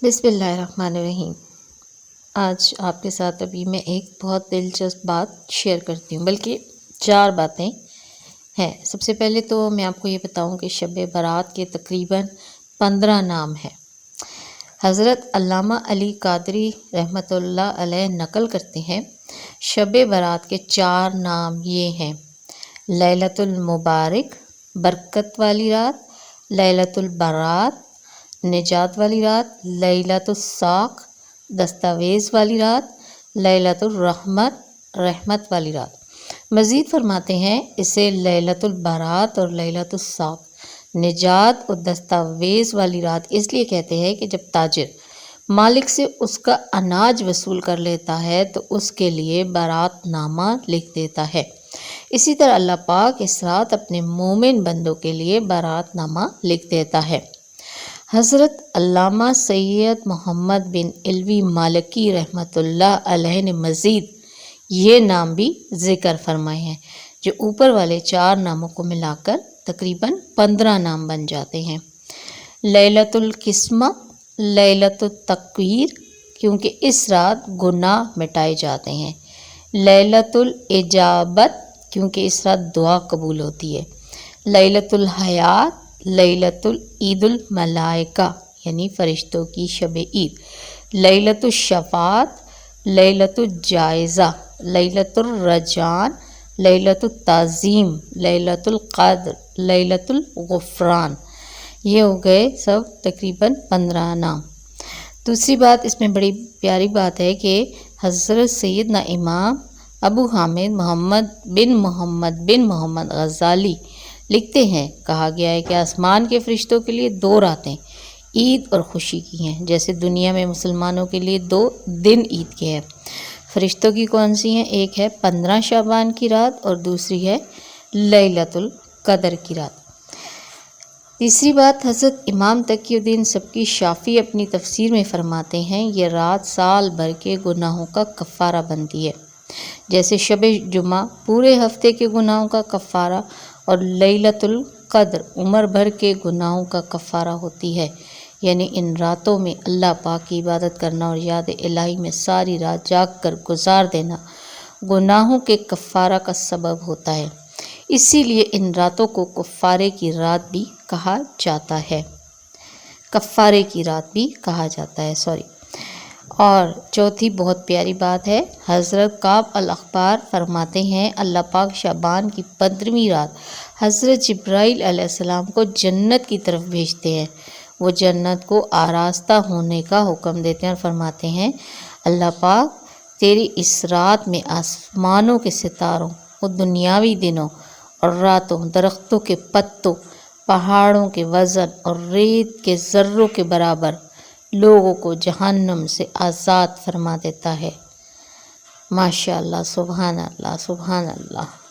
بسم اللہ الرحمن الرحیم۔ آج آپ کے ساتھ ابھی میں ایک بہت دلچسپ بات شیئر کرتی ہوں، بلکہ 4 باتیں ہیں۔ سب سے پہلے تو میں آپ کو یہ بتاؤں کہ شب برات کے تقریباً 15 نام ہیں۔ حضرت علامہ علی قادری رحمۃ اللہ علیہ نقل کرتے ہیں، شب برات کے 4 نام یہ ہیں: لیلۃ المبارک، برکت والی رات، لیلۃ البرات، نجات والی رات، لیلۃ الصاق، دستاویز والی رات، لیلۃ الرحمت، رحمت والی رات۔ مزید فرماتے ہیں اسے لیلۃ البرات اور لیلۃ الصاق، نجات اور دستاویز والی رات اس لیے کہتے ہیں کہ جب تاجر مالک سے اس کا اناج وصول کر لیتا ہے تو اس کے لیے برات نامہ لکھ دیتا ہے۔ اسی طرح اللہ پاک اس رات اپنے مومن بندوں کے لیے برات نامہ لکھ دیتا ہے۔ حضرت علامہ سید محمد بن علوی مالکی رحمۃ اللہ علیہ نے مزید یہ نام بھی ذکر فرمائے ہیں، جو اوپر والے 4 ناموں کو ملا کر تقریباً 15 نام بن جاتے ہیں۔ لیلۃ القسمہ، لیلۃ التکویر، کیونکہ اس رات گناہ مٹائے جاتے ہیں۔ لیلۃ الاجابت، کیونکہ اس رات دعا قبول ہوتی ہے۔ لیلۃ الحیات، لیلۃ العید الملائکہ یعنی فرشتوں کی شب عید، لیلۃ الشفاعت، لیلۃ الجائزہ، لیلۃ الرجعان، لیلۃ التعظیم، لیلۃ القدر، لیلۃ الغفران۔ یہ ہو گئے سب تقریباً 15 نام۔ دوسری بات اس میں بڑی پیاری بات ہے کہ حضرت سیدنا امام ابو حامد محمد بن محمد غزالی لکھتے ہیں، کہا گیا ہے کہ آسمان کے فرشتوں کے لیے 2 راتیں عید اور خوشی کی ہیں، جیسے دنیا میں مسلمانوں کے لیے 2 دن عید کے ہیں۔ فرشتوں کی کون سی ہیں؟ ایک ہے 15 شعبان کی رات اور دوسری ہے لیلۃ القدر کی رات۔ تیسری بات، حضرت امام تقی الدین سبکی شافعی اپنی تفسیر میں فرماتے ہیں یہ رات سال بھر کے گناہوں کا کفارہ بنتی ہے، جیسے شب جمعہ پورے ہفتے کے گناہوں کا کفارہ اور لیلۃ القدر عمر بھر کے گناہوں کا کفارہ ہوتی ہے۔ یعنی ان راتوں میں اللہ پاک کی عبادت کرنا اور یاد الہی میں ساری رات جاگ کر گزار دینا گناہوں کے کفارہ کا سبب ہوتا ہے، اسی لیے ان راتوں کو کفارے کی رات بھی کہا جاتا ہے۔ اور چوتھی بہت پیاری بات ہے، حضرت کعب الاحبار فرماتے ہیں اللہ پاک شعبان کی 15ویں رات حضرت جبرائیل علیہ السلام کو جنت کی طرف بھیجتے ہیں، وہ جنت کو آراستہ ہونے کا حکم دیتے ہیں اور فرماتے ہیں اللہ پاک تیری اس رات میں آسمانوں کے ستاروں اور دنیاوی دنوں اور راتوں، درختوں کے پتوں، پہاڑوں کے وزن اور ریت کے ذروں کے برابر لوگوں کو جہنم سے آزاد فرما دیتا ہے۔ ماشاء اللہ، سبحان اللہ، سبحان اللہ۔